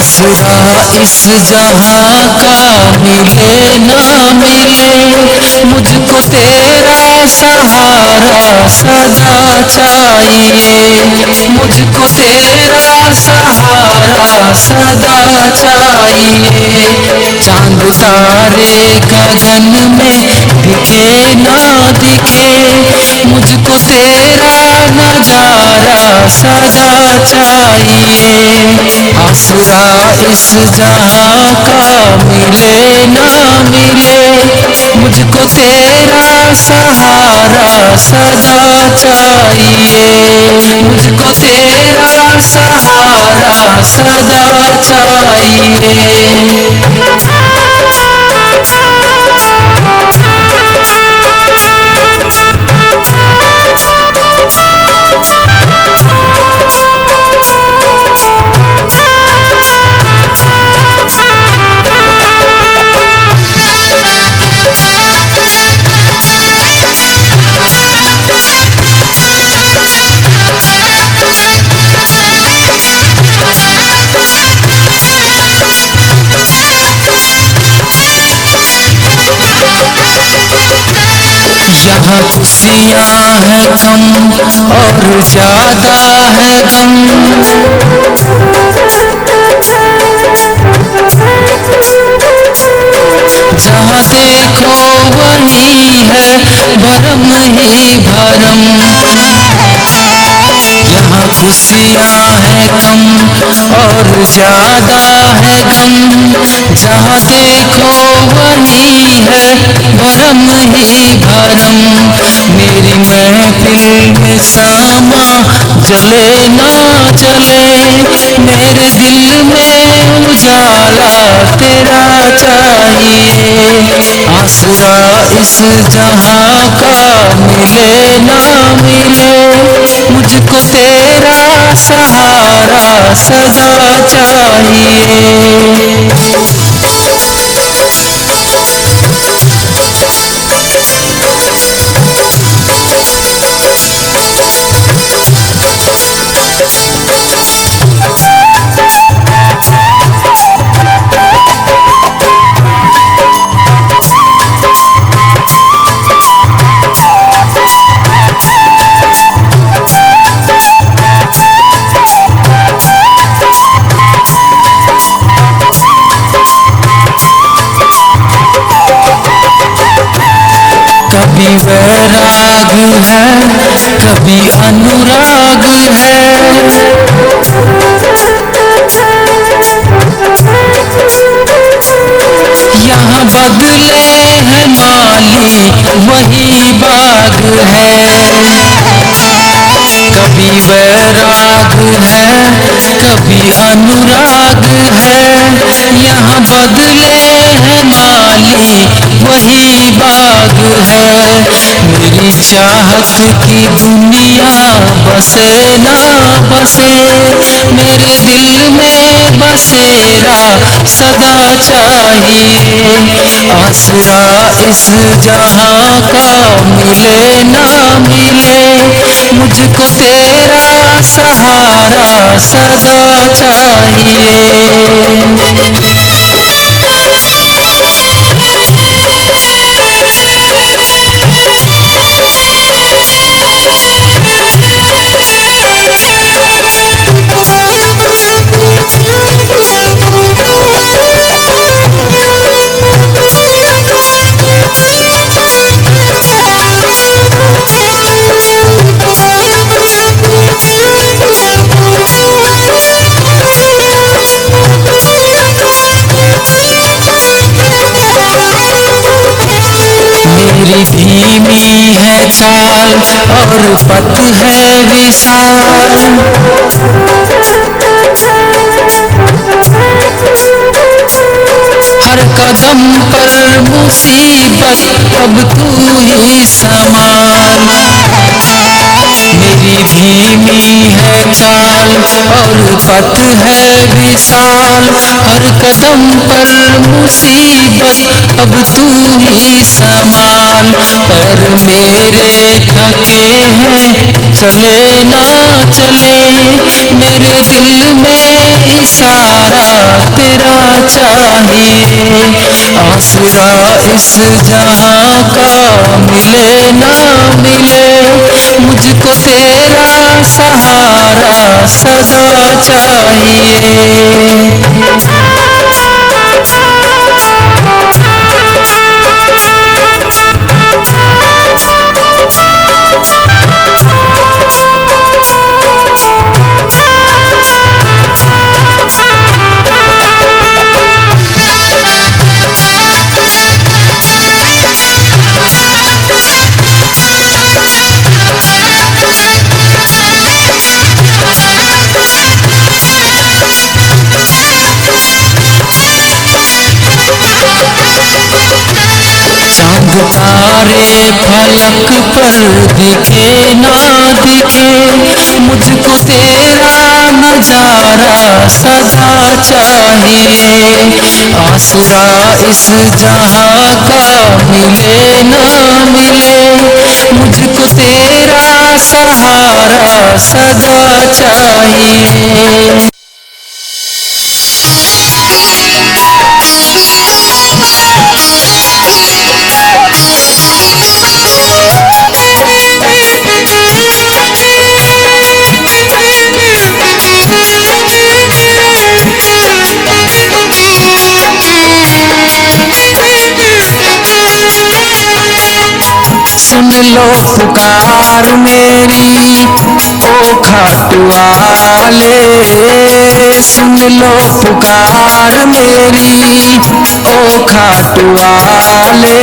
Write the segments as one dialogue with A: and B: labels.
A: आसरा इस जहां का मिले ना मिले, मुझको तेरा सहारा सदा चाहिए, मुझको तेरा सहारा सदा चाहिए। चांद तारे गगन में दिखे ना दिखे, मुझको तेरा नजारा सदा चाहिए। आसरा इस जहां का मिले ना मिले, मुझको तेरा सहारा सदा चाहिए, मुझको तेरा सहारा सदा चाहिए। यहाँ खुशियाँ हैं कम और ज्यादा है गम, जहाँ देखो वही है भरम ही भरम। यहाँ खुशियाँ हैं कम और ज्यादा है गम, जहाँ देखो वही है भरम ही भरम। मेरी महफिल में सामा जले ना जले, मेरे दिल में उजाला तेरा चाहिए। आसरा इस जहां का मिले ना मिले, मुझको तेरा सहारा सदा चाहिए। कभी वैराग है कभी अनुराग है, यहाँ बदले हैं माली वही बाग है। कभी वैराग है कभी अनुराग है, यहाँ बदले हैं माली वही बाग है। मेरी चाहत की दुनिया बसे ना बसे, मेरे दिल में बसेरा सदा चाहिए। आसरा इस जहां का मिले ना मिले, मुझको तेरा सहारा सदा चाहिए। मेरी धीमी है चाल और पथ है विशाल, हर कदम पर मुसीबत अब तू ही संभाल। मेरी धीमी है चाल और पथ है विशाल, हर कदम पर मुसीबत अब तू ही संभाल। पर मेरे थके हैं चले ना चले, मेरे दिल में इशारा तेरा चाहिए। आसरा इस जहां का मिले ना मिले, मुझको तेरा सहारा सदा चाहिए। तारे फलक पर दिखे ना दिखे, मुझको तेरा नजारा सदा चाहिए। आसरा इस जहां का मिले ना मिले, मुझको तेरा सहारा सदा चाहिए। सुन लो पुकार मेरी ओ खाटू वाले, सुन लो पुकार मेरी ओ खाटू वाले।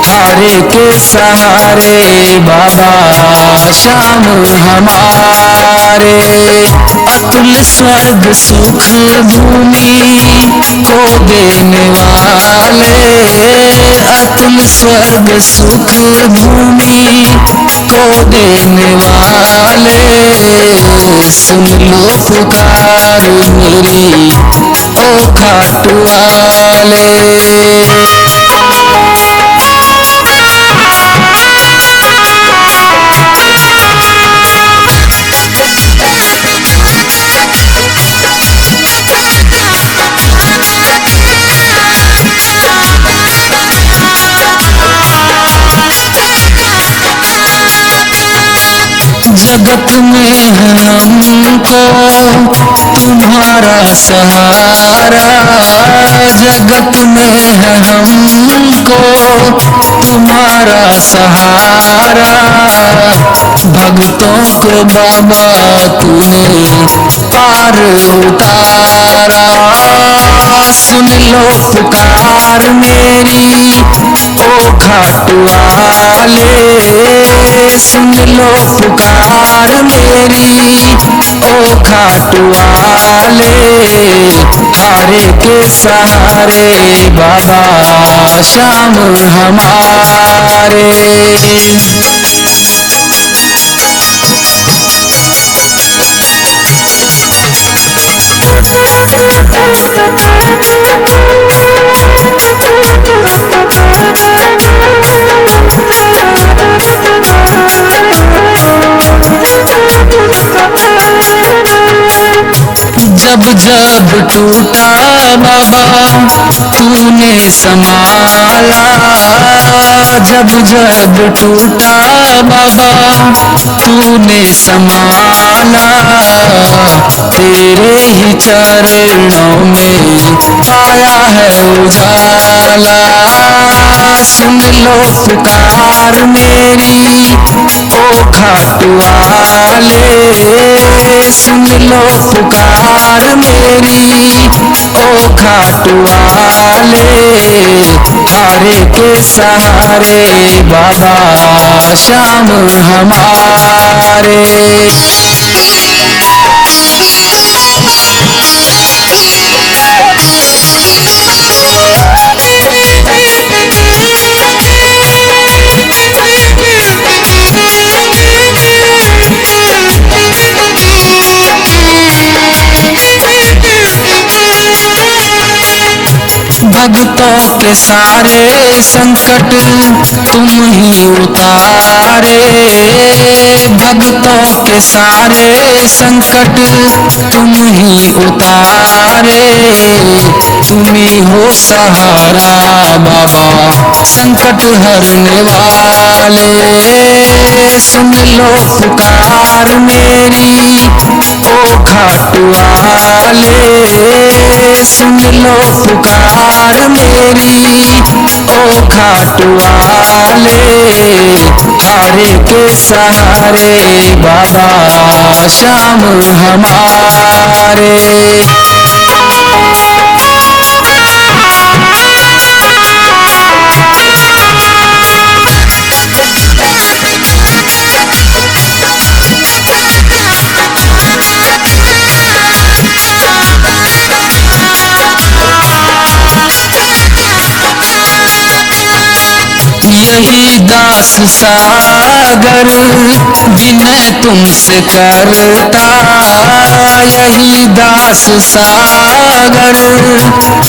A: हारे के सहारे बाबा शाम हमारे, अतुल स्वर्ग सुख भूमि को देने वाले, अतुल स्वर्ग सुख भूमि को देने वाले। सुन लो पुकार मेरी ओ खाटू वाले। जगत में है हमको तुम्हारा सहारा, जगत में है हमको तुम्हारा सहारा। भक्तों को बाबा तूने पार उतारा। सुन लो पुकार मेरी ओ खाटू वाले, सुन लो पुकार मेरी ओ खाटू वाले। हारे के सहारे बाबा शाम हमारे। जब जब टूटा बाबा तूने संभाला, जब जब टूटा बाबा तूने संभाला। तेरे ही चरणों में आया है उजाला। सुन लो पुकार मेरी ओ खाटू वाले, सुन लो पुकार मेरी ओ खाटू वाले। हारे के सहारे बाबा शाम हमारे। भक्तों के सारे संकट तुम ही उतारे, भक्तों के सारे संकट तुम ही उतारे। तुम ही हो सहारा बाबा संकट हरने वाले, सुन लो पुकार मेरी ओ खाटू वाले, सुन लो पुकार मेरी ओ खाटू वाले। हारे के सहारे बाबा श्याम हमारे। यही दास सागर विनय तुमसे करता, यही दास सागर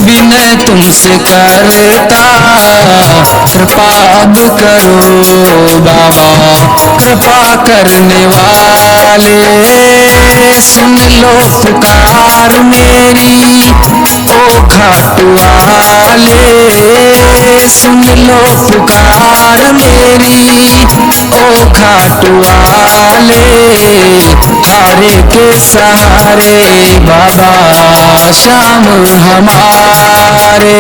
A: विनय तुमसे करता। कृपा अब करो बाबा कृपा करने वाले, सुन लो पुकार मेरी ओ खाटू वाले, सुन लो पुकार मेरी ओ खाटू वाले। हारे के सहारे बाबा श्याम हमारे।